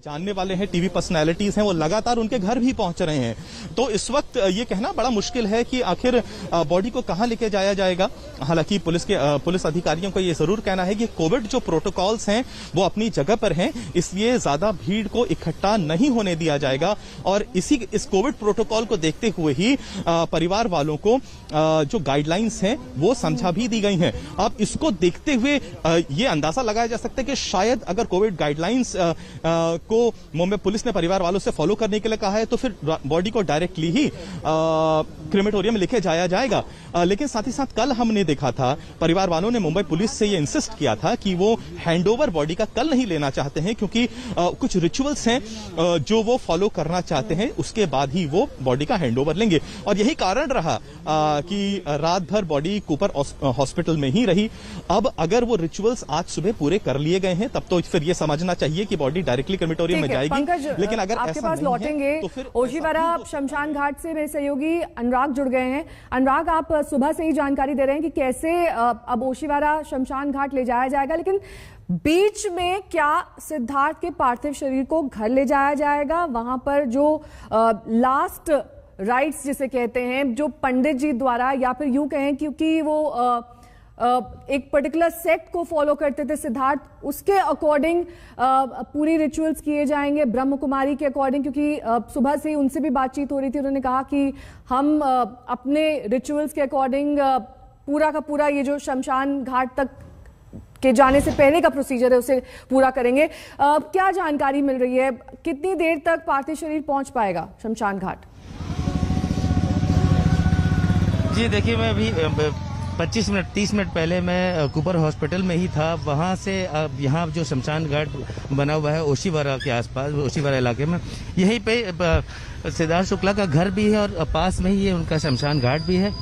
जानने वाले हैं, टीवी पर्सनैलिटीज हैं, वो लगातार उनके घर भी पहुंच रहे हैं। तो इस वक्त ये कहना बड़ा मुश्किल है कि आखिर बॉडी को कहां लेके जाया जाएगा। हालांकि पुलिस अधिकारियों का ये जरूर कहना है कि कोविड जो प्रोटोकॉल्स हैं वो अपनी जगह पर हैं, इसलिए ज्यादा भीड़ को इकट्ठा नहीं होने दिया जाएगा और इस कोविड प्रोटोकॉल को देखते हुए ही परिवार वालों को जो गाइडलाइंस हैं वो समझा भी दी गई हैं। अब इसको देखते हुए ये अंदाजा लगाया जा सकता है कि शायद अगर कोविड गाइडलाइंस को मुंबई पुलिस ने परिवार वालों से फॉलो करने के लिए कहा है तो फिर बॉडी को डायरेक्टली ही क्रिमेटोरियम में लेके जाया जाएगा। लेकिन साथ ही साथ कल हमने देखा था परिवार वालों ने मुंबई पुलिस से ये इंसिस्ट किया था कि वो हैंडओवर बॉडी का कल नहीं लेना चाहते हैं, क्योंकि कुछ रिचुअल्स हैं जो वो फॉलो करना चाहते हैं, उसके बाद ही वो बॉडी का हैंडओवर लेंगे। और यही कारण रहा कि रात भर बॉडी कूपर हॉस्पिटल में ही रही। अब अगर वो रिचुअल्स आज सुबह पूरे कर लिए गए हैं तब तो फिर ये समझना चाहिए कि बॉडी डायरेक्टली क्रिमेटोरियम में जाएगी। लेकिन अगर आपके पास लौटेंगे तो फिर ओशीवारा शमशान घाट से मेरे सहयोगी अनुराग जुड़ गए हैं। अनुराग, आप सुबह से ही जानकारी दे रहे हैं कि कैसे अब ओशीवारा शमशान घाट ले जाया जाएगा, लेकिन बीच में क्या सिद्धार्थ के पार्थिव शरीर को घर ले जाया जाएगा? वहां पर जो लास्ट राइट्स जिसे कहते हैं, जो पंडित जी द्वारा, या फिर यूं कहें क्योंकि वो एक पर्टिकुलर सेक्ट को फॉलो करते थे सिद्धार्थ, उसके अकॉर्डिंग पूरी रिचुअल्स किए जाएंगे, ब्रह्म कुमारी के अकॉर्डिंग, क्योंकि सुबह से ही उनसे भी बातचीत हो रही थी। उन्होंने कहा कि हम अपने रिचुअल्स के अकॉर्डिंग पूरा का पूरा ये जो शमशान घाट तक के जाने से पहले का प्रोसीजर है उसे पूरा करेंगे। क्या जानकारी मिल रही है, कितनी देर तक पार्थिव शरीर पहुंच पाएगा शमशान घाट? जी देखिए, मैं अभी 25-30 मिनट पहले मैं कूपर हॉस्पिटल में ही था। वहाँ से यहाँ जो शमशान घाट बना हुआ है ओशीवारा के आसपास, ओशीवारा इलाके में, यहीं पे सिद्धार्थ शुक्ला का घर भी है और पास में ही उनका शमशान घाट भी है।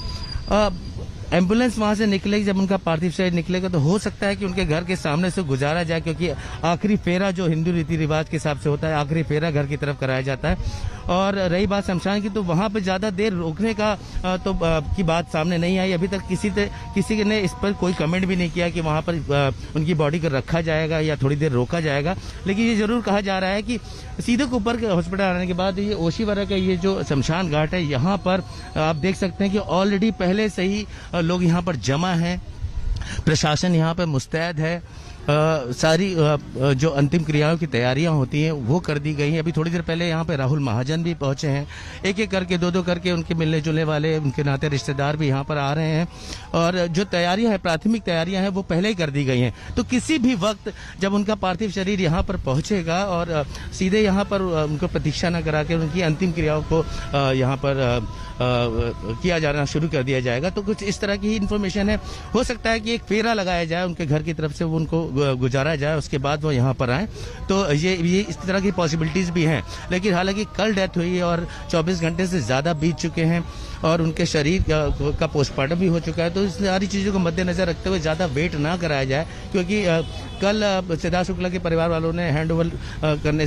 एम्बुलेंस वहां से निकलेगी, जब उनका पार्थिव शरीर निकलेगा तो हो सकता है कि उनके घर के सामने से गुजारा जाए, क्योंकि आखिरी फेरा जो हिंदू रीति रिवाज के हिसाब से होता है, आखिरी फेरा घर की तरफ कराया जाता है। और रही बात शमशान की, तो वहां पे ज्यादा देर रोकने का की बात सामने नहीं आई। अभी तक किसी ने इस पर कोई कमेंट भी नहीं किया कि वहां पर उनकी बॉडी को रखा जाएगा या थोड़ी देर रोका जाएगा। लेकिन ये जरूर कहा जा रहा है कि सीधे ऊपर के हॉस्पिटल आने के बाद ये ओशीवारा का ये जो शमशान घाट है, यहाँ पर आप देख सकते हैं कि ऑलरेडी पहले से ही लोग यहाँ पर जमा हैं। प्रशासन यहाँ पर मुस्तैद है। सारी जो अंतिम क्रियाओं की तैयारियां होती हैं वो कर दी गई हैं। अभी थोड़ी देर पहले यहाँ पे राहुल महाजन भी पहुंचे हैं। एक एक करके, दो करके उनके मिलने जुलने वाले, उनके नाते रिश्तेदार भी यहाँ पर आ रहे हैं। और जो तैयारियां हैं, प्राथमिक तैयारियां हैं, वो पहले ही कर दी गई हैं। तो किसी भी वक्त जब उनका पार्थिव शरीर यहाँ पर पहुंचेगा और सीधे यहाँ पर उनको प्रतीक्षा न करा के उनकी अंतिम क्रियाओं को यहाँ पर किया जाना शुरू कर दिया जाएगा। तो कुछ इस तरह की इन्फॉर्मेशन है। हो सकता है कि एक फेरा लगाया जाए उनके घर की तरफ से, वो उनको गुजारा जाए, उसके बाद वो यहाँ पर आए। तो ये इस तरह की पॉसिबिलिटीज भी हैं। लेकिन हालांकि कल डेथ हुई है और 24 घंटे से ज्यादा बीत चुके हैं और उनके शरीर का पोस्टमार्टम भी हो चुका है। तो इस सारी चीजों को मद्देनजर रखते हुए ज्यादा वेट ना कराया जाए, क्योंकि कल सिद्धार्थ शुक्ला के परिवार वालों ने हैंडओवर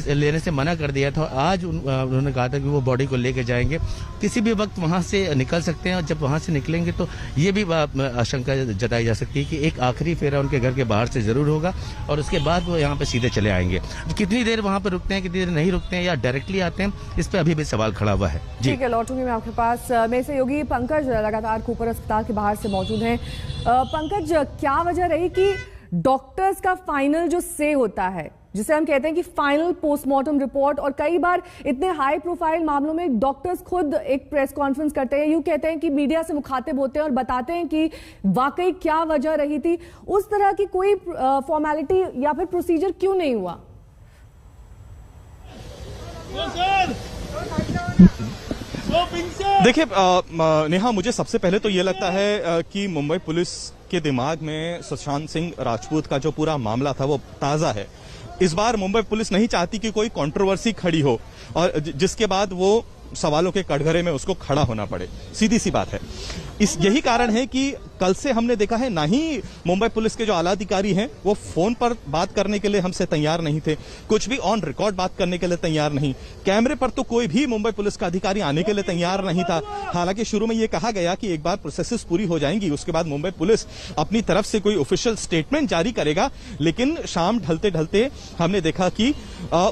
लेने से मना कर दिया था। आज उन्होंने कहा था कि वो बॉडी को लेके जाएंगे, किसी भी वक्त वहां से निकल सकते हैं। और जब वहां से निकलेंगे तो ये भी आशंका जताई जा सकती है कि एक आखिरी फेरा उनके घर के बाहर से जरूर होगा और उसके बाद वो यहाँ पे सीधे चले आएंगे। कितनी देर वहां पर रुकते हैं, कितनी देर नहीं रुकते हैं या डायरेक्टली आते हैं, इस पर अभी भी सवाल खड़ा हुआ है। ठीक है, लौटूंगी मैं आपके पास। मेरे सहयोगी पंकज लगातार कूपर अस्पताल के बाहर से मौजूद हैं। पंकज, क्या वजह रही कि डॉक्टर्स का फाइनल जो से होता है, जिसे हम कहते हैं कि फाइनल पोस्टमार्टम रिपोर्ट, और कई बार इतने हाई प्रोफाइल मामलों में डॉक्टर्स खुद एक प्रेस कॉन्फ्रेंस करते हैं, यूं कहते हैं कि मीडिया से मुखातिब होते हैं और बताते हैं कि वाकई क्या वजह रही थी, उस तरह की कोई फॉर्मेलिटी या फिर प्रोसीजर क्यों नहीं हुआ? देखिए नेहा, मुझे सबसे पहले तो ये लगता है कि मुंबई पुलिस के दिमाग में सुशांत सिंह राजपूत का जो पूरा मामला था वो ताजा है। इस बार मुंबई पुलिस नहीं चाहती कि कोई कंट्रोवर्सी खड़ी हो और जिसके बाद वो सवालों के कटघरे में उसको खड़ा होना पड़े। सीधी सी बात है। यही कारण है कि कल से हमने देखा है ना ही मुंबई पुलिस के जो आला अधिकारी हैं वो फोन पर बात करने के लिए हमसे तैयार नहीं थे, कुछ भी ऑन रिकॉर्ड बात करने के लिए तैयार नहीं, कैमरे पर तो कोई भी मुंबई पुलिस का अधिकारी आने के लिए तैयार नहीं था। हालांकि शुरू में यह कहा गया कि एक बार प्रोसेसेस पूरी हो जाएंगी उसके बाद मुंबई पुलिस अपनी तरफ से कोई ऑफिशियल स्टेटमेंट जारी करेगा, लेकिन शाम ढलते ढलते हमने देखा कि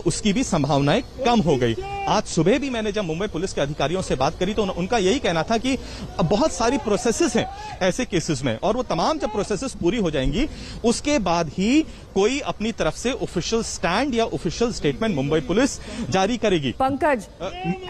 उसकी भी संभावनाएं कम हो गई। आज सुबह भी मैंने जब मुंबई पुलिस के अधिकारियों से बात करी तो उनका यही कहना था कि बहुत सारी प्रोसेसेस हैं ऐसे केसेस में, और वो तमाम जब प्रोसेसेस पूरी हो जाएंगी उसके बाद ही कोई अपनी तरफ से ऑफिशियल स्टैंड या ऑफिशियल स्टेटमेंट मुंबई पुलिस जारी करेगी। पंकज,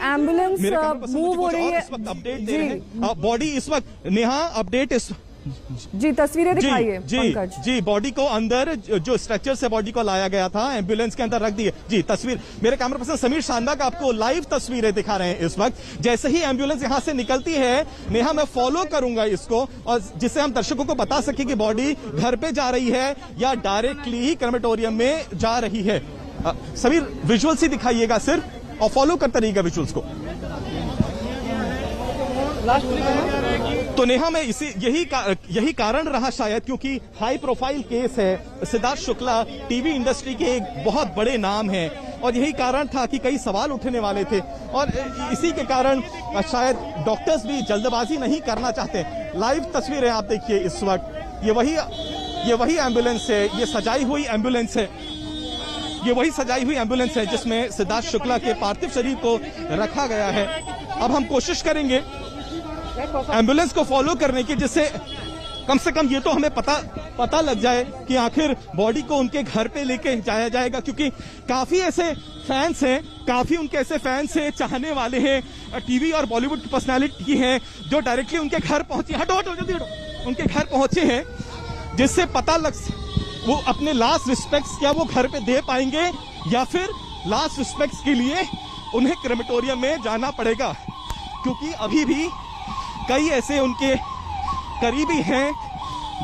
एम्बुलेंस मूव हो रही है, इस वक्त अपडेट दे रहे हैं बॉडी, इस वक्त नेहा अपडेट जी तस्वीरें दिखाइए पंकज। जी बॉडी को अंदर जो स्ट्रक्चर से बॉडी को लाया गया था एम्बुलेंस के अंदर रख दी है। जी तस्वीर मेरे कैमरा पर्सन समीर शानबाग आपको लाइव तस्वीरें दिखा रहे हैं इस वक्त। जैसे ही एम्बुलेंस यहां से निकलती है नेहा मैं फॉलो करूंगा इसको, और जिससे हम दर्शकों को बता सके कि बॉडी घर पे जा रही है या डायरेक्टली ही क्रेमेटोरियम में जा रही है। समीर विजुअल्स ही दिखाइएगा सिर्फ और फॉलो करते रहिएगा विजुअल्स को। तो नेहा में यही कारण रहा शायद, क्योंकि हाई प्रोफाइल केस है, सिद्धार्थ शुक्ला टीवी इंडस्ट्री के एक बहुत बड़े नाम हैं, और यही कारण था कि कई सवाल उठने वाले थे, और इसी के कारण शायद डॉक्टर्स भी जल्दबाजी नहीं करना चाहते। लाइव तस्वीरें आप देखिए इस वक्त, ये वही एम्बुलेंस है, ये सजाई हुई एम्बुलेंस है, ये वही सजाई हुई एम्बुलेंस है जिसमें सिद्धार्थ शुक्ला के पार्थिव शरीर को रखा गया है। अब हम कोशिश करेंगे एम्बुलेंस को फॉलो करने की, जिससे कम से कम ये तो हमें पता लग जाए कि आखिर बॉडी को उनके घर पे लेके जाया जाएगा, क्योंकि काफी ऐसे फैंस हैं, काफी उनके ऐसे फैंस हैं, चाहने वाले हैं, टीवी और बॉलीवुड की पर्सनालिटी हैं जो डायरेक्टली उनके घर पहुंचे, हटो जल्दी हटो, उनके घर पहुंचे हैं, जिससे पता लग वो अपने लास्ट रिस्पेक्ट्स क्या वो घर पे दे पाएंगे या फिर लास्ट रिस्पेक्ट्स के लिए उन्हें क्रेमेटोरियम में जाना पड़ेगा, क्योंकि अभी भी कई ऐसे उनके करीबी हैं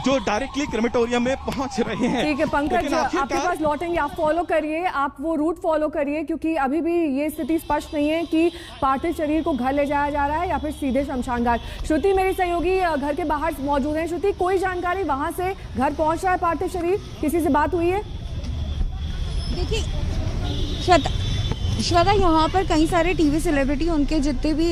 जो डायरेक्टली क्रेमेटोरियम में पहुंच रहे हैं। ठीक है पंकज, आपके पास लौटेंगे, आप फॉलो करिए, आप वो रूट फॉलो करिए, क्योंकि अभी भी ये स्थिति स्पष्ट नहीं है कि पार्थिव शरीर को घर ले जाया जा रहा है या फिर सीधे शमशान घाट। श्रुति मेरी सहयोगी घर के बाहर मौजूद है। श्रुति, कोई जानकारी वहां से घर पहुंच रहा है पार्थिव शरीर, किसी से बात हुई है? देखिए श्वेता, यहाँ पर कई सारे टीवी सेलिब्रिटी, उनके जितने भी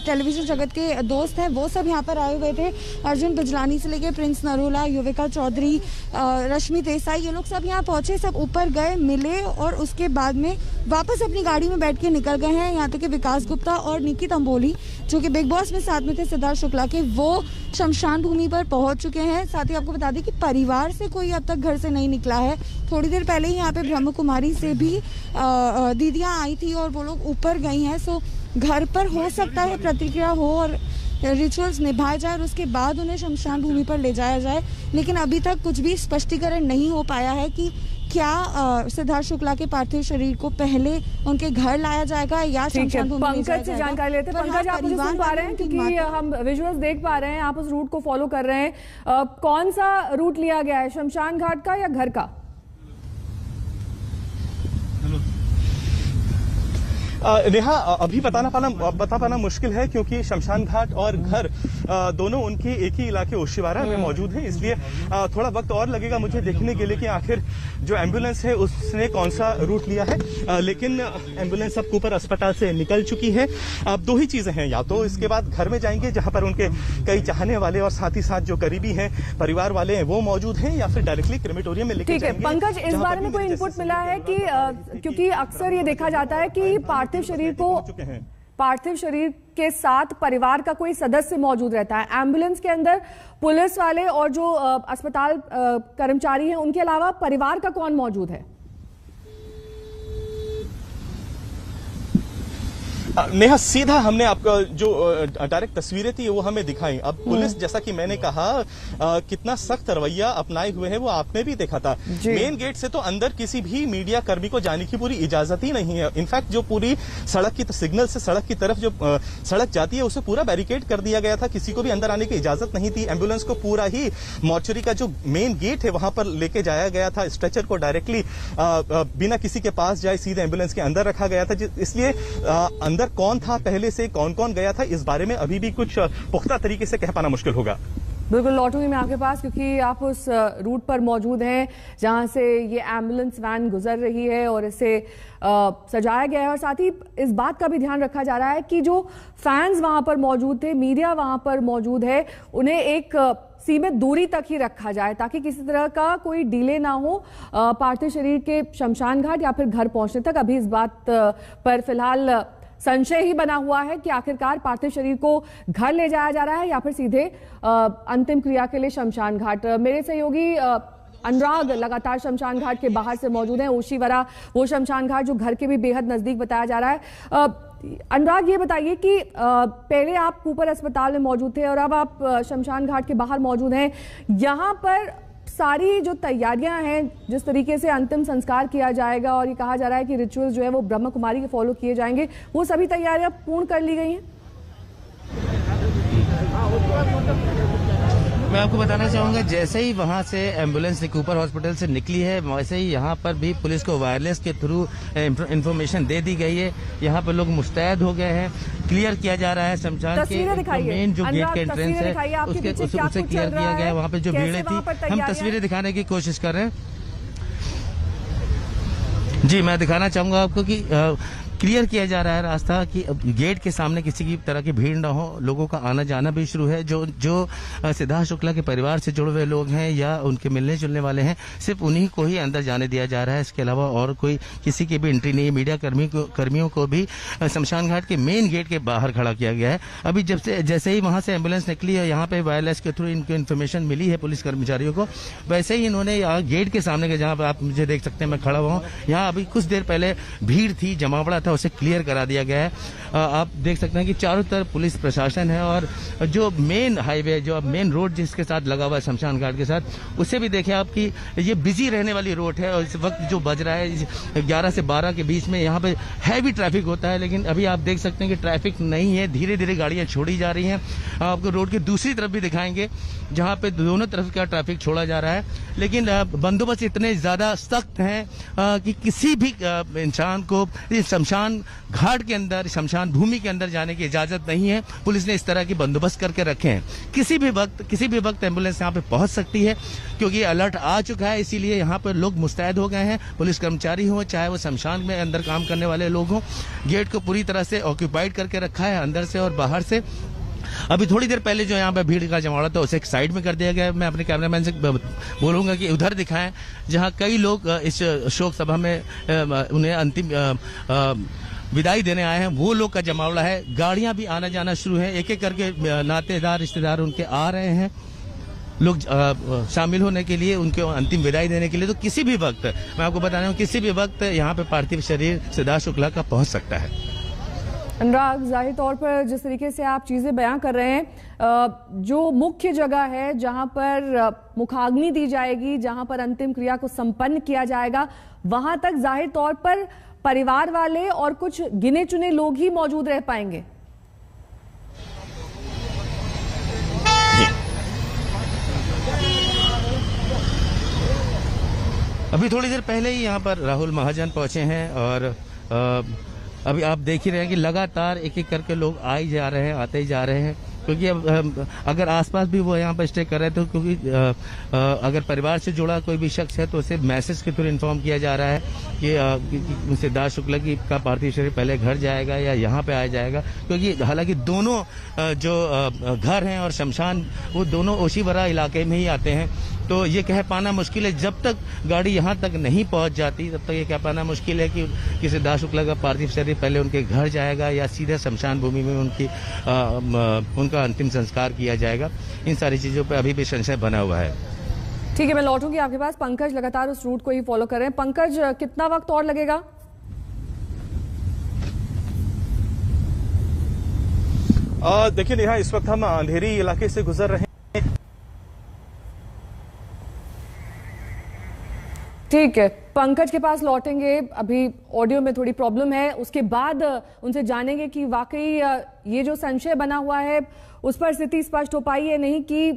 टेलीविजन जगत के दोस्त हैं वो सब यहाँ पर आए हुए थे। अर्जुन बिजलानी से लेके प्रिंस नरूला, युविका चौधरी, रश्मि देसाई, ये लोग सब यहाँ पहुंचे, सब ऊपर गए, मिले और उसके बाद में वापस अपनी गाड़ी में बैठ के निकल गए हैं। यहाँ तक कि विकास गुप्ता और निकी तंबोली जो कि बिग बॉस में साथ में थे सिद्धार्थ शुक्ला के, वो शमशान भूमि पर पहुंच चुके हैं। साथ ही आपको बता दें कि परिवार से कोई अब तक घर से नहीं निकला है। थोड़ी देर पहले ही यहाँ पे ब्रह्म कुमारी से भी दीदियाँ आई थी और वो लोग ऊपर गई हैं। सो घर पर हो सकता है प्रतिक्रिया हो और रिचुअल्स निभाए जाए और उसके बाद उन्हें शमशान भूमि पर ले जाया जाए, लेकिन अभी तक कुछ भी स्पष्टीकरण नहीं हो पाया है कि क्या सिद्धार्थ शुक्ला के पार्थिव शरीर को पहले उनके घर लाया जाएगा या शमशान भूमि में पंकज से जानकारी लेते हैं। पंकज, आप मुझे सुन पा रहे हैं क्योंकि हम विजुअल्स देख पा रहे हैं, आप उस रूट को फॉलो कर रहे हैं। कौन सा रूट लिया गया है, शमशान घाट का या घर का? नेहा, अभी बता पाना मुश्किल है, क्योंकि शमशान घाट और घर दोनों उनके एक ही इलाके ओशिवारा में मौजूद हैं, इसलिए थोड़ा वक्त और लगेगा मुझे देखने के लिए कि आखिर जो एम्बुलेंस है उसने कौन सा रूट लिया है। लेकिन एम्बुलेंस अब कूपर अस्पताल से निकल चुकी है। अब दो ही चीजें हैं, या तो इसके बाद घर में जाएंगे जहां पर उनके कई चाहने वाले और साथ ही साथ जो करीबी हैं, परिवार वाले हैं, वो मौजूद हैं, या फिर डायरेक्टली क्रेमेटोरियम में लेके जाएंगे। पंकज, इस बारे में कोई इनपुट मिला है कि क्योंकि अक्सर ये देखा जाता है कि पार्थिव शरीर के साथ परिवार का कोई सदस्य मौजूद रहता है, एम्बुलेंस के अंदर पुलिस वाले और जो अस्पताल कर्मचारी हैं उनके अलावा परिवार का कौन मौजूद है? नेहा, सीधा हमने आपका जो डायरेक्ट तस्वीरें थी वो हमें दिखाई। अब पुलिस, जैसा कि मैंने कहा, कितना सख्त रवैया अपनाए हुए है वो आपने भी देखा था। मेन गेट से तो अंदर किसी भी मीडिया कर्मी को जाने की पूरी इजाजत ही नहीं है। इनफैक्ट जो पूरी सड़क की सिग्नल से सड़क की तरफ जो सड़क जाती है उसे पूरा बैरिकेड कर दिया गया था, किसी को भी अंदर आने की इजाजत नहीं थी। एम्बुलेंस को पूरा ही मॉर्चरी का जो मेन गेट है वहां पर लेके जाया गया था। स्ट्रेचर को डायरेक्टली बिना किसी के पास जाए सीधे एम्बुलेंस के अंदर रखा गया था। इसलिए अंदर कौन था पहले से, कौन कौन गया था, इस बारे में अभी भी कुछ पुख्ता तरीके से कह पाना मुश्किल होगा। बिल्कुल लौटूंगी मैं आपके पास, क्योंकि आप उस रूट पर मौजूद हैं जहां से ये एम्बुलेंस वैन गुजर रही है और इसे सजाया गया है। और साथ ही इस बात का भी ध्यान रखा जा रहा है कि जो फैंस वहां पर मौजूद थे, मीडिया वहां पर मौजूद है, उन्हें एक सीमित दूरी तक ही रखा जाए ताकि किसी तरह का कोई डिले ना हो पार्थिव शरीर के शमशान घाट या फिर घर पहुंचने तक। अभी इस बात पर फिलहाल संशय ही बना हुआ है कि आखिरकार पार्थिव शरीर को घर ले जाया जा रहा है या फिर सीधे अंतिम क्रिया के लिए शमशान घाट। मेरे सहयोगी अनुराग लगातार शमशान घाट के बाहर से मौजूद हैं। ओशीवरा वो शमशान घाट जो घर के भी बेहद नजदीक बताया जा रहा है। अनुराग, ये बताइए कि पहले आप कूपर अस्पताल में मौजूद थे और अब आप शमशान घाट के बाहर मौजूद हैं। यहाँ पर सारी जो तैयारियां हैं, जिस तरीके से अंतिम संस्कार किया जाएगा और ये कहा जा रहा है कि रिचुअल्स जो है वो ब्रह्म कुमारी के फॉलो किए जाएंगे, वो सभी तैयारियां पूर्ण कर ली गई हैं? मैं आपको बताना चाहूंगा, जैसे ही वहां से एम्बुलेंस कूपर हॉस्पिटल से निकली है, वैसे ही यहाँ पर भी पुलिस को वायरलेस के थ्रू इंफॉर्मेशन दे दी गई है। यहाँ पर लोग मुस्तैद हो गए हैं। क्लियर किया जा रहा है शमशान के मेन जो गेट के एंट्रेंस है उससे क्लियर किया गया है। वहाँ पे जो भीड़ थी, हम तस्वीरें दिखाने की कोशिश कर रहे हैं। जी, मैं दिखाना चाहूंगा आपको कि क्लियर किया जा रहा है रास्ता कि गेट के सामने किसी की तरह की भीड़ ना हो। लोगों का आना जाना भी शुरू है। जो सिद्धार्थ शुक्ला के परिवार से जुड़े हुए लोग हैं या उनके मिलने जुलने वाले हैं, सिर्फ उन्हीं को ही अंदर जाने दिया जा रहा है। इसके अलावा और कोई किसी की भी एंट्री नहीं है। मीडिया कर्मियों को भी शमशान घाट के मेन गेट के बाहर खड़ा किया गया है। अभी जैसे ही वहां से एम्बुलेंस निकली है, यहाँ पे वायरलेस के थ्रू इनको इन्फॉर्मेशन मिली है पुलिस कर्मचारियों को, वैसे ही इन्होंने यहाँ गेट के सामने के, जहाँ पर आप मुझे देख सकते हैं मैं खड़ा हुआ हूँ, यहाँ अभी कुछ देर पहले भीड़ थी, जमावड़ा था, उसे क्लियर करा दिया गया है। आप देख सकते हैं कि चारों तरफ पुलिस प्रशासन है और जो मेन हाईवे, जो मेन रोड जिसके साथ लगा हुआ है शमशान घाट के साथ, उसे भी देखें आप कि ये बिजी रहने वाली रोड है। और इस वक्त जो बज रहा है 11 से 12 के बीच में, यहाँ पे हैवी ट्रैफिक होता है, लेकिन अभी आप देख सकते हैं कि ट्रैफिक नहीं है। धीरे धीरे गाड़ियां छोड़ी जा रही हैं। आपको रोड की दूसरी तरफ भी दिखाएंगे जहाँ पे दोनों तरफ का ट्रैफिक छोड़ा जा रहा है, लेकिन बंदोबस्त इतने ज्यादा सख्त हैं कि किसी भी इंसान को शमशान घाट के अंदर, शमशान भूमि के अंदर जाने की इजाजत नहीं है। पुलिस ने इस तरह की बंदोबस्त करके रखे हैं। किसी भी वक्त एम्बुलेंस यहाँ पे पहुंच सकती है, क्योंकि अलर्ट आ चुका है। इसीलिए यहाँ पर लोग मुस्तैद हो गए हैं। पुलिस कर्मचारी हो, चाहे वो शमशान में अंदर काम करने वाले लोग हों, गेट को पूरी तरह से ऑक्यूपाइड करके रखा है, अंदर से और बाहर से। अभी थोड़ी देर पहले जो यहाँ पे भीड़ का जमावड़ा था, उसे एक साइड में कर दिया गया है। मैं अपने कैमरामैन से बोलूंगा कि उधर दिखाएं, जहाँ कई लोग इस शोक सभा में उन्हें अंतिम विदाई देने आए हैं, वो लोग का जमावड़ा है। गाड़ियां भी आना जाना शुरू है। एक एक करके नातेदार, रिश्तेदार उनके आ रहे हैं, लोग शामिल होने के लिए, उनके अंतिम विदाई देने के लिए। तो किसी भी वक्त, मैं आपको बता रहा हूँ, किसी भी वक्त यहाँ पे पार्थिव शरीर सिद्धार्थ शुक्ला का पहुंच सकता है। अनुराग, जाहिर तौर पर जिस तरीके से आप चीजें बयां कर रहे हैं, जो मुख्य जगह है जहां पर मुखाग्नि दी जाएगी, जहां पर अंतिम क्रिया को संपन्न किया जाएगा, वहां तक जाहिर तौर पर परिवार वाले और कुछ गिने चुने लोग ही मौजूद रह पाएंगे। अभी थोड़ी देर पहले ही यहाँ पर राहुल महाजन पहुंचे हैं और अभी आप देख ही रहे हैं कि लगातार एक एक करके लोग आए जा रहे हैं, आते ही जा रहे हैं। क्योंकि अब अगर आसपास भी वो यहाँ पर स्टे कर रहे हैं, तो क्योंकि अगर परिवार से जुड़ा कोई भी शख्स है तो उसे मैसेज के थ्रू इन्फॉर्म किया जा रहा है कि सिद्धार्थ शुक्ला की का पार्थिव शरीर पहले घर जाएगा या यहाँ पे आया जाएगा। क्योंकि हालांकि दोनों जो घर हैं और शमशान, वो दोनों ओशीवरा इलाके में ही आते हैं। तो ये कह पाना मुश्किल है, जब तक गाड़ी यहाँ तक नहीं पहुँच जाती तब तक ये कह पाना मुश्किल है कि सिद्धार्थ शुक्ला का पार्थिव शरीर पहले उनके घर जाएगा या सीधे शमशान भूमि में उनका अंतिम संस्कार किया जाएगा। इन सारी चीजों पर अभी भी संशय बना हुआ है। ठीक है, मैं लौटूंगी आपके पास। पंकज लगातार उस रूट को ही फॉलो कर रहे हैं। पंकज, कितना वक्त और लगेगा? देखिए नेहा, इस वक्त हम अंधेरी इलाके से गुजर रहे हैं। ठीक है, पंकज के पास लौटेंगे। अभी ऑडियो में थोड़ी प्रॉब्लम है, उसके बाद उनसे जानेंगे कि वाकई ये जो संशय बना हुआ है उस पर स्थिति स्पष्ट हो पाई है नहीं कि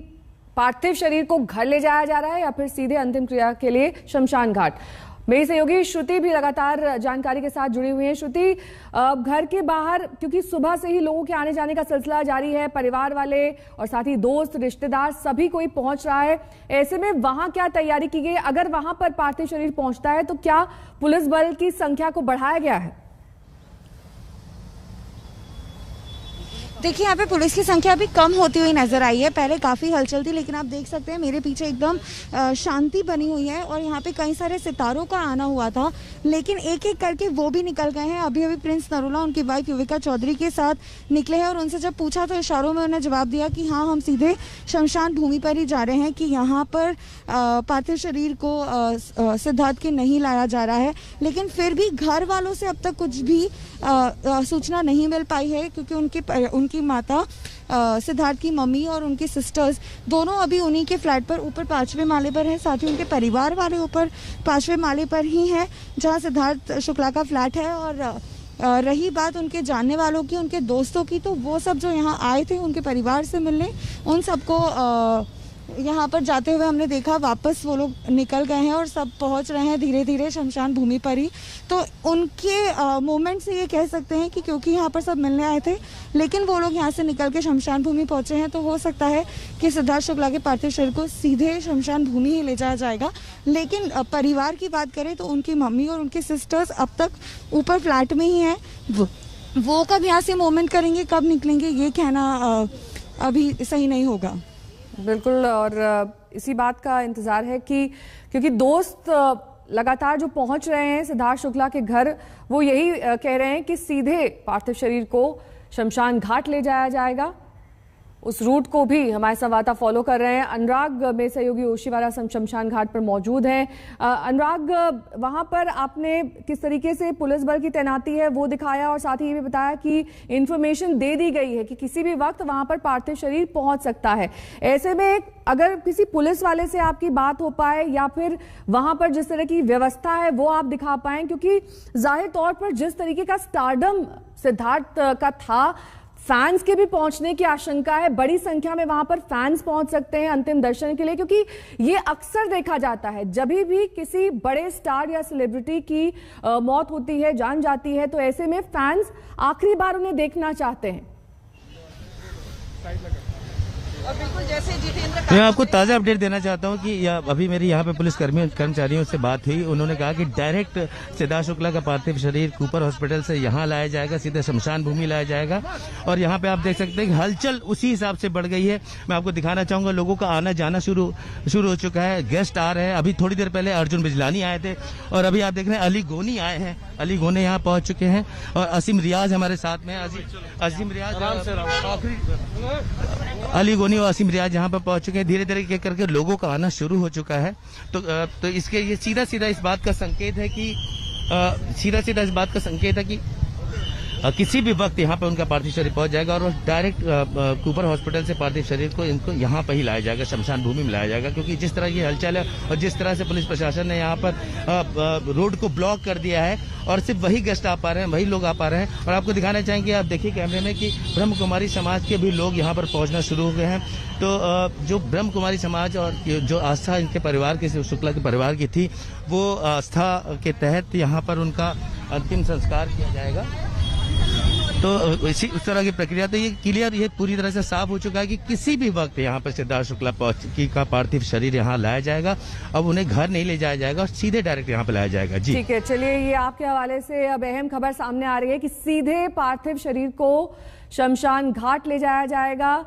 पार्थिव शरीर को घर ले जाया जा रहा है या फिर सीधे अंतिम क्रिया के लिए शमशान घाट। मेरी सहयोगी श्रुति भी लगातार जानकारी के साथ जुड़ी हुई है। श्रुति, घर के बाहर क्योंकि सुबह से ही लोगों के आने जाने का सिलसिला जारी है, परिवार वाले और साथ ही दोस्त रिश्तेदार सभी कोई पहुंच रहा है, ऐसे में वहां क्या तैयारी की गई? अगर वहां पर पार्थिव शरीर पहुंचता है तो क्या पुलिस बल की संख्या को बढ़ाया गया है? देखिए, यहाँ पे पुलिस की संख्या अभी कम होती हुई नजर आई है। पहले काफ़ी हलचल थी, लेकिन आप देख सकते हैं मेरे पीछे एकदम शांति बनी हुई है और यहाँ पे कई सारे सितारों का आना हुआ था, लेकिन एक एक करके वो भी निकल गए हैं। अभी अभी प्रिंस नरूला उनकी वाइफ युविका चौधरी के साथ निकले हैं और उनसे जब पूछा तो इशारों में उन्हें जवाब दिया कि हाँ, हम सीधे शमशान भूमि पर ही जा रहे हैं, कि यहाँ पर पार्थिव शरीर को सिद्धार्थ के नहीं लाया जा रहा है। लेकिन फिर भी घर वालों से अब तक कुछ भी सूचना नहीं मिल पाई है, क्योंकि उनकी माता सिद्धार्थ की मम्मी और उनकी सिस्टर्स दोनों अभी उन्हीं के फ्लैट पर ऊपर 5वें माले पर हैं। साथ ही उनके परिवार वाले ऊपर 5वें माले पर ही हैं, जहां सिद्धार्थ शुक्ला का फ्लैट है। और रही बात उनके जानने वालों की, उनके दोस्तों की, तो वो सब जो यहाँ आए थे उनके परिवार से मिलने, उन सबको यहाँ पर जाते हुए हमने देखा। वापस वो लोग निकल गए हैं और सब पहुँच रहे हैं धीरे धीरे शमशान भूमि पर ही। तो उनके मोमेंट से ये कह सकते हैं कि क्योंकि यहाँ पर सब मिलने आए थे, लेकिन वो लोग यहाँ से निकल के शमशान भूमि पहुँचे हैं, तो हो सकता है कि सिद्धार्थ शुक्ला के पार्थिव शरीर को सीधे शमशान भूमि ही ले जाया जाएगा। लेकिन परिवार की बात करें तो उनकी मम्मी और उनकी सिस्टर्स अब तक ऊपर फ्लैट में ही हैं। वो कब यहाँ से मूवमेंट करेंगे, कब निकलेंगे, ये कहना अभी सही नहीं होगा। बिल्कुल, और इसी बात का इंतजार है कि क्योंकि दोस्त लगातार जो पहुंच रहे हैं सिद्धार्थ शुक्ला के घर, वो यही कह रहे हैं कि सीधे पार्थिव शरीर को शमशान घाट ले जाया जाएगा। उस रूट को भी हमारे संवाददाता फॉलो कर रहे हैं। अनुराग, मेरे सहयोगी ओशीवारा शमशान घाट पर मौजूद हैं। अनुराग, वहां पर आपने किस तरीके से पुलिस बल की तैनाती है वो दिखाया और साथ ही ये भी बताया कि इंफॉर्मेशन दे दी गई है कि किसी भी वक्त वहां पर पार्थिव शरीर पहुंच सकता है। ऐसे में अगर किसी पुलिस वाले से आपकी बात हो पाए या फिर वहां पर जिस तरह की व्यवस्था है वो आप दिखा पाए, क्योंकि जाहिर तौर पर जिस तरीके का स्टारडम सिद्धार्थ का था, फैंस के भी पहुंचने की आशंका है। बड़ी संख्या में वहां पर फैंस पहुंच सकते हैं अंतिम दर्शन के लिए, क्योंकि ये अक्सर देखा जाता है जब भी किसी बड़े स्टार या सेलिब्रिटी की मौत होती है, जान जाती है, तो ऐसे में फैंस आखिरी बार उन्हें देखना चाहते हैं। और बिल्कुल जैसे जितेंद्र, मैं आपको ताज़ा अपडेट देना चाहता हूं कि अभी मेरी यहाँ पे पुलिस कर्मचारियों से बात हुई। उन्होंने कहा कि डायरेक्ट सिद्धार्थ शुक्ला का पार्थिव शरीर कूपर हॉस्पिटल से यहाँ लाया जाएगा, सीधे शमशान भूमि लाया जाएगा। और यहाँ पे आप देख सकते हैं कि हलचल उसी हिसाब से बढ़ गई है। मैं आपको दिखाना चाहूंगा, लोगों का आना जाना शुरू हो चुका है, गेस्ट आ रहे हैं। अभी थोड़ी देर पहले अर्जुन बिजलानी आए थे और अभी आप देख रहे हैं अली गोनी आए हैं, अली गोनी यहाँ पहुंच चुके हैं और असीम रियाज हमारे साथ में। असीम रियाज, अली गोनी और असीम रियाज यहाँ पर पहुंच चुके हैं। धीरे धीरे करके लोगों का आना शुरू हो चुका है। तो इसके ये सीधा सीधा इस बात का संकेत है कि किसी भी वक्त यहाँ पे उनका पार्थिव शरीर पहुंच जाएगा और डायरेक्ट कूपर हॉस्पिटल से पार्थिव शरीर को इनको यहाँ पर ही लाया जाएगा, शमशान भूमि में लाया जाएगा। क्योंकि जिस तरह की हलचल है और जिस तरह से पुलिस प्रशासन ने यहाँ पर रोड को ब्लॉक कर दिया है और सिर्फ वही गेस्ट आ पा रहे हैं, वही लोग आ पा रहे हैं। और आपको दिखाना चाहेंगे, आप देखिए कैमरे में, कि ब्रह्म कुमारी समाज के भी लोग यहाँ पर पहुँचना शुरू हो गए हैं। तो जो ब्रह्म कुमारी समाज और जो आस्था इनके परिवार की, शुक्ला के परिवार की थी, वो आस्था के तहत यहाँ पर उनका अंतिम संस्कार किया जाएगा। तो इसी उस तरह की प्रक्रिया, तो ये क्लियर, ये पूरी तरह से साफ हो चुका है कि किसी भी वक्त यहाँ पर सिद्धार्थ शुक्ला का पार्थिव शरीर यहाँ लाया जाएगा। अब उन्हें घर नहीं ले जाया जाएगा और सीधे डायरेक्ट यहाँ पे लाया जाएगा। जी ठीक है, चलिए, ये आपके हवाले से अब अहम खबर सामने आ रही है कि सीधे पार्थिव शरीर को शमशान घाट ले जाया जाएगा,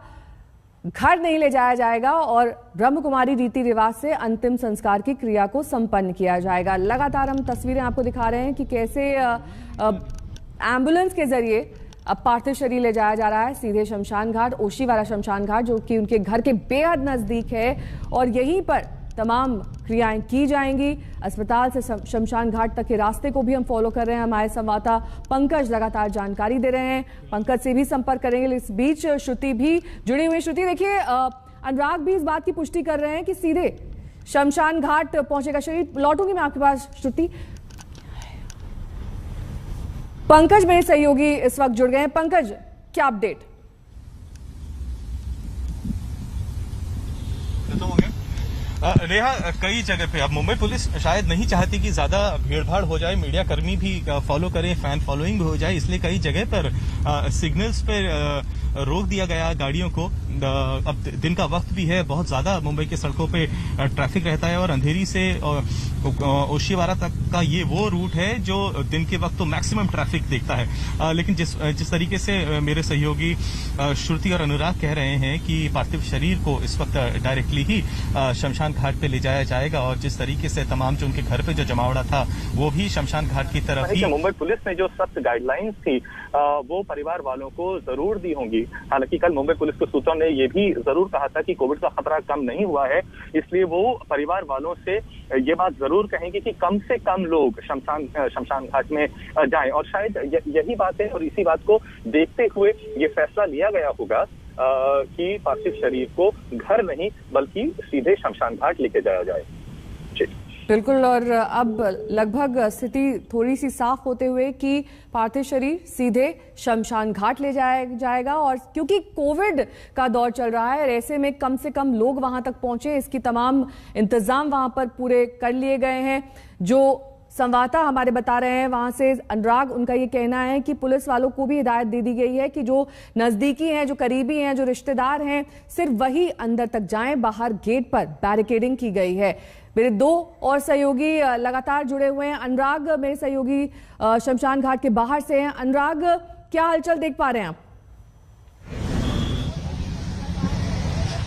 घर नहीं ले जाया जाएगा और ब्रह्म कुमारी रीति रिवाज से अंतिम संस्कार की क्रिया को संपन्न किया जाएगा। लगातार हम तस्वीरें आपको दिखा रहे हैं कि कैसे एम्बुलेंस के जरिए अब पार्थिव शरीर ले जाया जा रहा है सीधे शमशान घाट, ओशीवारा शमशान घाट, जो कि उनके घर के बेहद नजदीक है और यहीं पर तमाम क्रियाएं की जाएंगी। अस्पताल से शमशान घाट तक के रास्ते को भी हम फॉलो कर रहे हैं। हमारे संवाददाता पंकज लगातार जानकारी दे रहे हैं, पंकज से भी संपर्क करेंगे। इस बीच श्रुति भी जुड़ी हुई। श्रुति, देखिए, अनुराग भी इस बात की पुष्टि कर रहे हैं कि सीधे शमशान घाट पहुंचेगा शरीर। लौटूंगी मैं आपके पास श्रुति। पंकज मेरे सहयोगी इस वक्त जुड़ गए हैं। पंकज, क्या अपडेट? नेहा, कई जगह पे अब मुंबई पुलिस शायद नहीं चाहती कि ज्यादा भीड़भाड़ हो जाए, मीडिया कर्मी भी फॉलो करें, फैन फॉलोइंग भी हो जाए, इसलिए कई जगह पर सिग्नल्स पे रोक दिया गया गाड़ियों को। अब दिन का वक्त भी है, बहुत ज्यादा मुंबई के सड़कों पे ट्रैफिक रहता है और अंधेरी से ओशीवारा तक का ये वो रूट है जो दिन के वक्त तो मैक्सिमम ट्रैफिक देखता है। लेकिन जिस तरीके से मेरे सहयोगी श्रुति और अनुराग कह रहे हैं कि पार्थिव शरीर को इस वक्त डायरेक्टली ही शमशान घाट पे ले जाया जाएगा और जिस तरीके से तमाम जो उनके घर पे जो जमावड़ा था वो भी शमशान घाट की तरफ ही। मुंबई पुलिस ने जो सख्त गाइडलाइंस थी वो परिवार वालों को जरूर दी होंगी। हालांकि कल मुंबई पुलिस के सूत्रों ने ये भी जरूर कहा था कि कोविड का खतरा कम नहीं हुआ है, इसलिए वो परिवार वालों से ये बात जरूर कहेंगे कि कम से कम लोग शमशान घाट में जाएं। और शायद यही बात है और इसी बात को देखते हुए ये फैसला लिया गया होगा कि पार्थिव शरीर को घर नहीं बल्कि सीधे शमशान घाट लेके जाया जाए। बिल्कुल, और अब लगभग स्थिति थोड़ी सी साफ होते हुए कि पार्थिव शरीर सीधे शमशान घाट ले जाया जाएगा। और क्योंकि कोविड का दौर चल रहा है, ऐसे में कम से कम लोग वहां तक पहुंचे, इसकी तमाम इंतजाम वहां पर पूरे कर लिए गए हैं। जो संवाददाता हमारे बता रहे हैं वहां से अनुराग, उनका ये कहना है कि पुलिस वालों को भी हिदायत दे दी गई है कि जो नजदीकी हैं, जो करीबी हैं, जो रिश्तेदार हैं, सिर्फ वही अंदर तक जाएं। बाहर गेट पर बैरिकेडिंग की गई है। मेरे दो और सहयोगी लगातार जुड़े हुए हैं। अनुराग मेरे सहयोगी शमशान घाट के बाहर से हैं। अनुराग, क्या हलचल देख पा रहे हैं आप?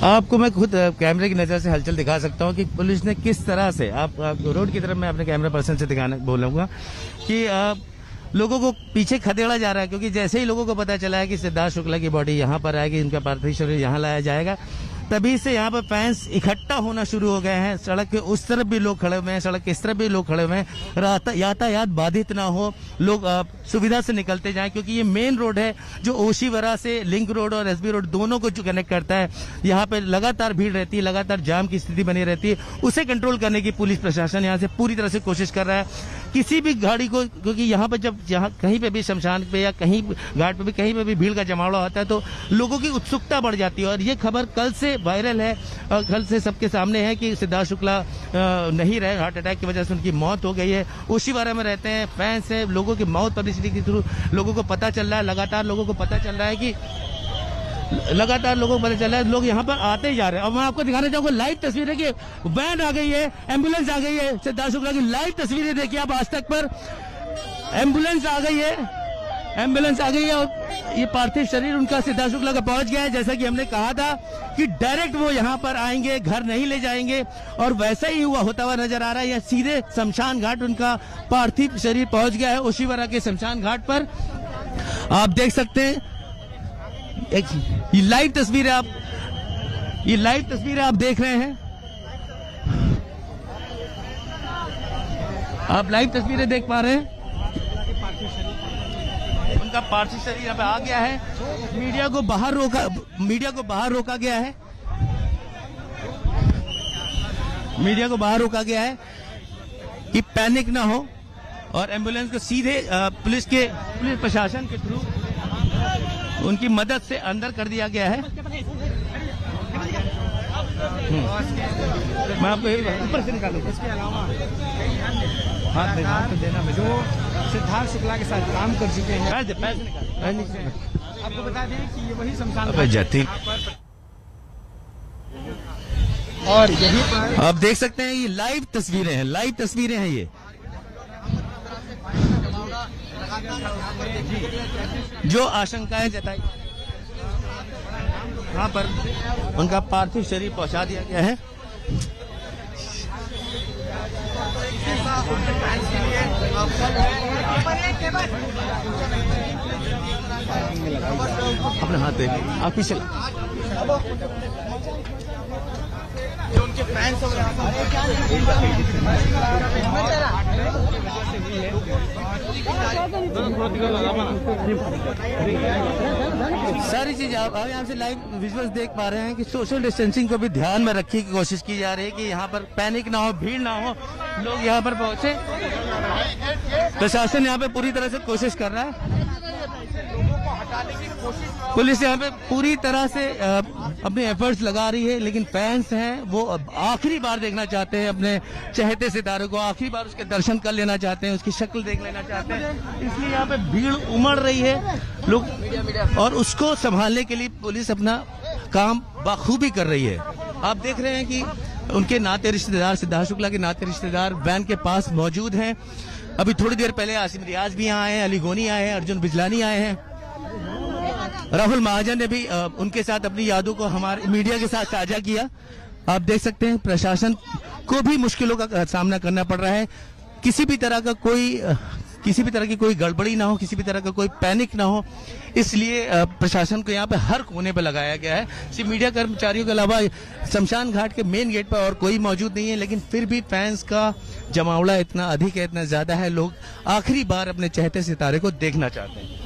आपको मैं खुद कैमरे की नजर से हलचल दिखा सकता हूं कि पुलिस ने किस तरह से आप रोड की तरफ मैं अपने कैमरा पर्सन से दिखाना बोलूंगा कि लोगों को पीछे खदेड़ा जा रहा है, क्योंकि जैसे ही लोगों को पता चला है कि सिद्धार्थ शुक्ला की बॉडी यहां पर आएगी, इनका पार्थिव शरीर यहां लाया जाएगा, तभी से यहाँ पर फैंस इकट्ठा होना शुरू हो गए हैं। सड़क के उस तरफ भी लोग खड़े हुए हैं, सड़क के इस तरफ भी लोग खड़े हुए हैं। यातायात बाधित ना हो, लोग सुविधा से निकलते जाएं, क्योंकि ये मेन रोड है जो ओशीवरा से लिंक रोड और एसबी रोड दोनों को जो कनेक्ट करता है। यहाँ पे लगातार भीड़ रहती है, लगातार जाम की स्थिति बनी रहती है। उसे कंट्रोल करने की पुलिस प्रशासन यहाँ से पूरी तरह से कोशिश कर रहा है। किसी भी गाड़ी को, क्योंकि यहाँ पर जब कहीं पे भी शमशान पे या कहीं घाट पे भी कहीं पे भी भीड़ का जमावड़ा होता है तो लोगों की उत्सुकता बढ़ जाती है। और ये खबर कल से वायरल है और कल से सबके सामने है कि सिद्धार्थ शुक्ला नहीं रहे, हार्ट अटैक की वजह से उनकी मौत हो गई है। ओशीवारा में रहते हैं, फैंस है, लोगों की मौत पब्लिसिटी के थ्रू लोगों को पता चल रहा है, लगातार लोगों को पता चल रहा है कि लोग यहाँ पर आते ही जा रहे हैं। और मैं आपको दिखाना चाहूंगा लाइव तस्वीरें कि वैन आ गई है, एम्बुलेंस आ गई है। सिद्धार्थ शुक्ला की लाइव तस्वीरें देखिए आप आज तक पर। एम्बुलेंस आ गई है, एम्बुलेंस आ गई है और ये पार्थिव शरीर उनका सिद्धार्थ शुक्ला का पहुंच गया है। जैसा कि हमने कहा था कि डायरेक्ट वो यहाँ पर आएंगे, घर नहीं ले जाएंगे, और वैसा ही होता हुआ नजर आ रहा है। यह सीधे शमशान घाट उनका पार्थिव शरीर पहुंच गया है ओशीवारा के शमशान घाट पर। आप देख सकते हैं ये लाइव तस्वीरें आप देख रहे हैं। आप लाइव तस्वीरें देख पा रहे हैं। उनका पार्थिव शरीर यहाँ पे आ गया है। मीडिया को बाहर रोका गया है। मीडिया को बाहर रोका गया है कि पैनिक ना हो, और एम्बुलेंस को सीधे पुलिस प्रशासन के थ्रू उनकी मदद से अंदर कर दिया गया है। मैं आपको ऊपर से निकालूं। इसके अलावा हाथ देना जो सिद्धार्थ शुक्ला के साथ काम कर चुके हैं, आपको बता दें कि ये वही शमशान जाती। और यही पर आप देख सकते हैं ये लाइव तस्वीरें हैं ये। जो आशंकाएं जताई, वहां पर उनका पार्थिव शरीर पहुंचा दिया गया है। अपने हाथ दे आप पीछे जो उनके फैंस सारी चीज आप यहाँ से लाइव विजुअल्स देख पा रहे हैं कि सोशल डिस्टेंसिंग को भी ध्यान में रखने की कोशिश की जा रही है कि यहाँ पर पैनिक ना हो, भीड़ ना हो। लोग यहाँ पर पहुंचे। प्रशासन यहाँ पे पूरी तरह से कोशिश कर रहा है, पुलिस यहाँ पे पूरी तरह से अपने एफर्ट्स लगा रही है, लेकिन फैंस हैं वो आखिरी बार देखना चाहते हैं अपने चहेते सितारे को, आखिरी बार उसके दर्शन कर लेना चाहते हैं, उसकी शक्ल देख लेना चाहते हैं, इसलिए यहाँ पे भीड़ उमड़ रही है लोग, और उसको संभालने के लिए पुलिस अपना काम बखूबी कर रही है। आप देख रहे हैं कि उनके नाते रिश्तेदार, सिद्धार्थ शुक्ला के नाते रिश्तेदार वैन के पास मौजूद हैं। अभी थोड़ी देर पहले आसिम रियाज भी यहाँ आए हैं, अली गोनी आए हैं, अर्जुन बिजलानी आए हैं, राहुल महाजन ने भी उनके साथ अपनी यादों को हमारे मीडिया के साथ साझा किया। आप देख सकते हैं प्रशासन को भी मुश्किलों का सामना करना पड़ रहा है। किसी भी तरह की कोई गड़बड़ी ना हो, किसी भी तरह का कोई पैनिक ना हो, इसलिए प्रशासन को यहाँ पे हर कोने पे लगाया गया है। सिर्फ मीडिया कर्मचारियों के अलावा शमशान घाट के मेन गेट पर और कोई मौजूद नहीं है, लेकिन फिर भी फैंस का जमावड़ा इतना अधिक है, इतना ज्यादा है, लोग आखिरी बार अपने चहेते सितारे को देखना चाहते हैं।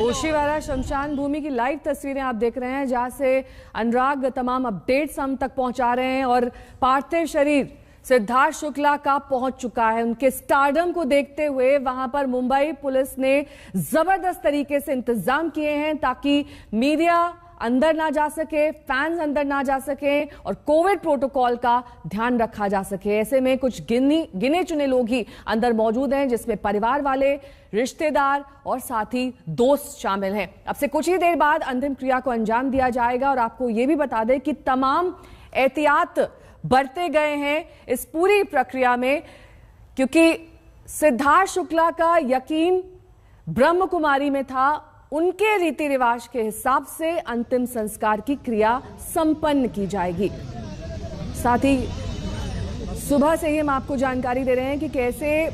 ओशीवारा शमशान भूमि की लाइव तस्वीरें आप देख रहे हैं, जहां से अनुराग तमाम अपडेट्स हम तक पहुंचा रहे हैं, और पार्थिव शरीर सिद्धार्थ शुक्ला का पहुंच चुका है। उनके स्टारडम को देखते हुए वहां पर मुंबई पुलिस ने जबरदस्त तरीके से इंतजाम किए हैं ताकि मीडिया अंदर ना जा सके, फैंस अंदर ना जा सके, और कोविड प्रोटोकॉल का ध्यान रखा जा सके। ऐसे में कुछ गिने चुने लोग ही अंदर मौजूद हैं, जिसमें परिवार वाले, रिश्तेदार और साथ ही दोस्त शामिल हैं। अब से कुछ ही देर बाद अंतिम क्रिया को अंजाम दिया जाएगा, और आपको यह भी बता दें कि तमाम एहतियात बरते गए हैं इस पूरी प्रक्रिया में, क्योंकि सिद्धार्थ शुक्ला का यकीन ब्रह्म कुमारी में था। उनके रीति रिवाज के हिसाब से अंतिम संस्कार की क्रिया संपन्न की जाएगी। साथ ही सुबह से ही हम आपको जानकारी दे रहे हैं कि कैसे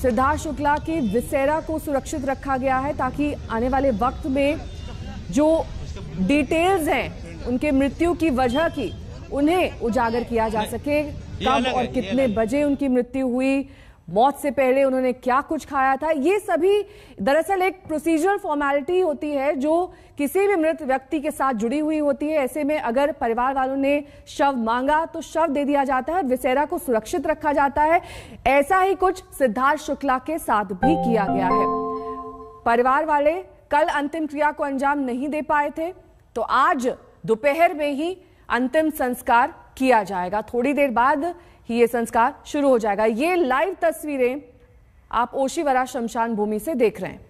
सिद्धार्थ शुक्ला की विसेरा को सुरक्षित रखा गया है, ताकि आने वाले वक्त में जो डिटेल्स हैं उनके मृत्यु की वजह की, उन्हें उजागर किया जा सके। कब और कितने बजे उनकी मृत्यु हुई, मौत से पहले उन्होंने क्या कुछ खाया था, ये सभी दरअसल एक प्रोसीजरल फॉर्मेलिटी होती है जो किसी भी मृत व्यक्ति के साथ जुड़ी हुई होती है। ऐसे में अगर परिवार वालों ने शव मांगा तो शव दे दिया जाता है, विसेरा को सुरक्षित रखा जाता है। ऐसा ही कुछ सिद्धार्थ शुक्ला के साथ भी किया गया है। परिवार वाले कल अंतिम क्रिया को अंजाम नहीं दे पाए थे, तो आज दोपहर में ही अंतिम संस्कार किया जाएगा। थोड़ी देर बाद ही ये संस्कार शुरू हो जाएगा। ये लाइव तस्वीरें आप ओशीवारा शमशान भूमि से देख रहे हैं।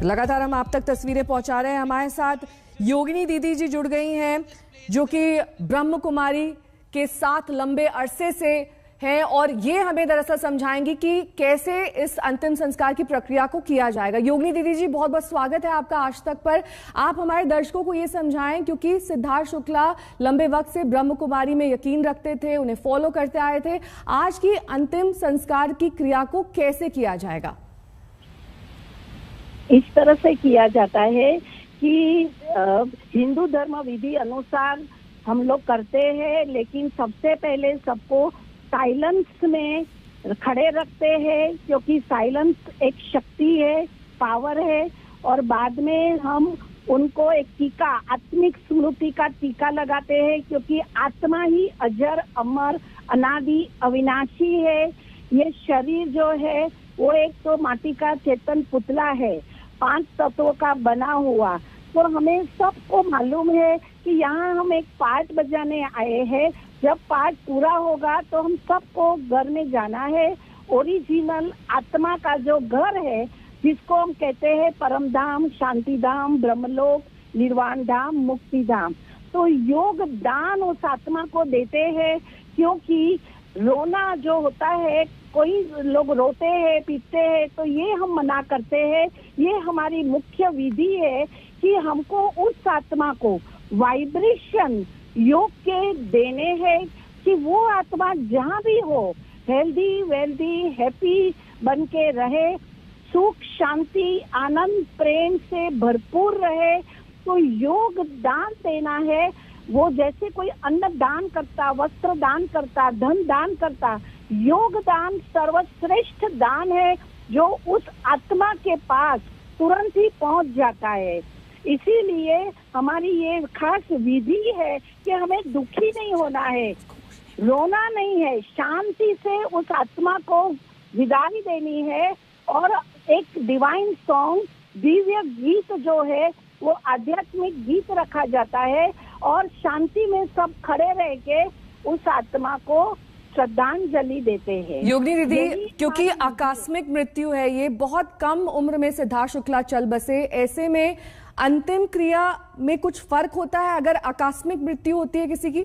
लगातार हम आप तक तस्वीरें पहुंचा रहे हैं। हमारे साथ योगिनी दीदी जी जुड़ गई हैं, जो कि ब्रह्म कुमारी के साथ लंबे अरसे से हैं, और ये हमें दरअसल समझाएंगी कि कैसे इस अंतिम संस्कार की प्रक्रिया को किया जाएगा। योगिनी दीदी जी, बहुत बहुत स्वागत है आपका आज तक पर। आप हमारे दर्शकों को ये समझाएं, क्योंकि सिद्धार्थ शुक्ला लंबे वक्त से ब्रह्म कुमारी में यकीन रखते थे, उन्हें फॉलो करते आए थे। आज की अंतिम संस्कार की क्रिया को कैसे किया जाएगा? इस तरह से किया जाता है कि हिंदू धर्म विधि अनुसार हम लोग करते हैं, लेकिन सबसे पहले सबको साइलेंस में खड़े रखते हैं, क्योंकि साइलेंस एक शक्ति है, पावर है। और बाद में हम उनको एक टीका, आत्मिक स्मृति का टीका लगाते हैं, क्योंकि आत्मा ही अजर अमर अनादि अविनाशी है। ये शरीर जो है वो एक तो माटी का चेतन पुतला है, 5 तत्वों का बना हुआ। तो हमें सबको मालूम है कि यहाँ हम एक पाठ बजाने आए हैं। जब पाठ पूरा होगा तो हम सबको घर में जाना है। ओरिजिनल आत्मा का जो घर है, जिसको हम कहते हैं परम धाम, शांति धाम, ब्रह्मलोक, निर्वाण धाम, मुक्ति धाम, तो योग दान उस आत्मा को देते हैं। क्योंकि रोना जो होता है, कोई लोग रोते हैं, पीटते हैं, तो ये हम मना करते हैं। ये हमारी मुख्य विधि है कि हमको उस आत्मा को वाइब्रेशन योग के देने हैं, कि वो आत्मा जहाँ भी हो हेल्दी, वेल्दी, हैप्पी बन के रहे, सुख, शांति, आनंद, प्रेम से भरपूर रहे। तो योग दान देना है। वो जैसे कोई अन्न दान करता, वस्त्र दान करता, धन दान करता, योग दान सर्वश्रेष्ठ दान है जो उस आत्मा के पास तुरंत ही पहुंच जाता है। इसीलिए हमारी ये खास विधि है कि हमें दुखी नहीं होना है, रोना नहीं है, शांति से उस आत्मा को विदाई देनी है। और एक डिवाइन सॉन्ग, दिव्य गीत जो है वो आध्यात्मिक गीत रखा जाता है और शांति में सब खड़े रह के उस आत्मा को श्रद्धांजलि देते हैं। योगिनी दीदी, क्योंकि आकस्मिक मृत्यु है, ये बहुत कम उम्र में सिद्धार्थ शुक्ला चल बसे, ऐसे में अंतिम क्रिया में कुछ फर्क होता है अगर आकस्मिक मृत्यु होती है किसी की?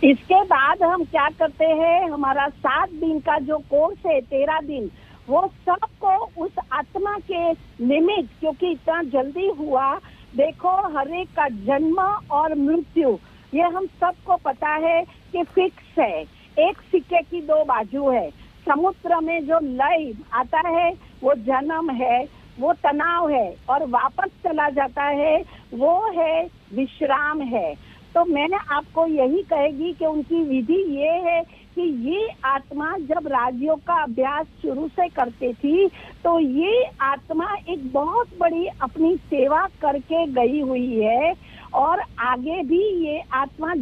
इसके बाद हम क्या करते हैं, हमारा 7 दिन का जो कोर्स है, 13 दिन, वो सबको उस आत्मा के निमित्त, क्योंकि इतना जल्दी हुआ, देखो हर एक का जन्म और मृत्यु ये हम सबको पता है कि फिक्स है, एक सिक्के की 2 बाजू है। समुद्र में जो लय आता है वो जन्म है, वो तनाव है, और वापस चला जाता है वो है विश्राम है। तो मैंने आपको यही कहेगी कि उनकी विधि ये है कि ये आत्मा जब राजयोग का अभ्यास शुरू से करती थी तो ये आत्मा एक बहुत बड़ी अपनी सेवा करके गई हुई है और आगे भी ये आत्मा